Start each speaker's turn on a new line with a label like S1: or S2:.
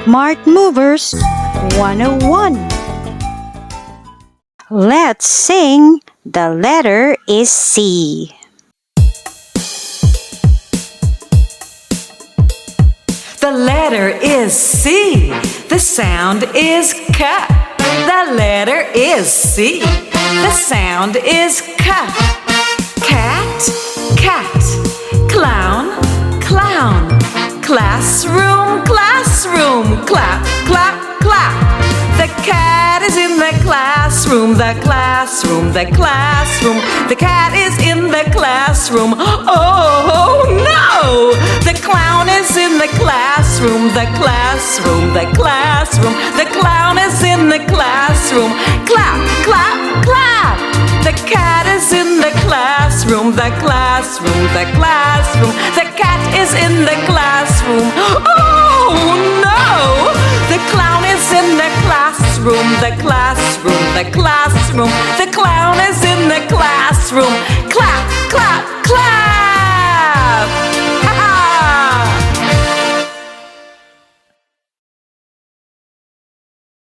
S1: Smart Movers 101. Let's sing The Letter is C.
S2: The letter is C. The sound is K. The letter is C. The sound is K. Cat, cat. Clown, clown. Classroom, classroom. Clap, clap, clap. The cat is in the classroom. The classroom, the classroom. The cat is in the classroom. Oh no! The clown is in the classroom. The classroom, the classroom. The clown is in the classroom. Clap, clap, clap. The cat is in the classroom. The classroom, the classroom. The cat is in the classroom. Oh no! The clown is in the classroom. The classroom, the classroom. The clown is in the classroom.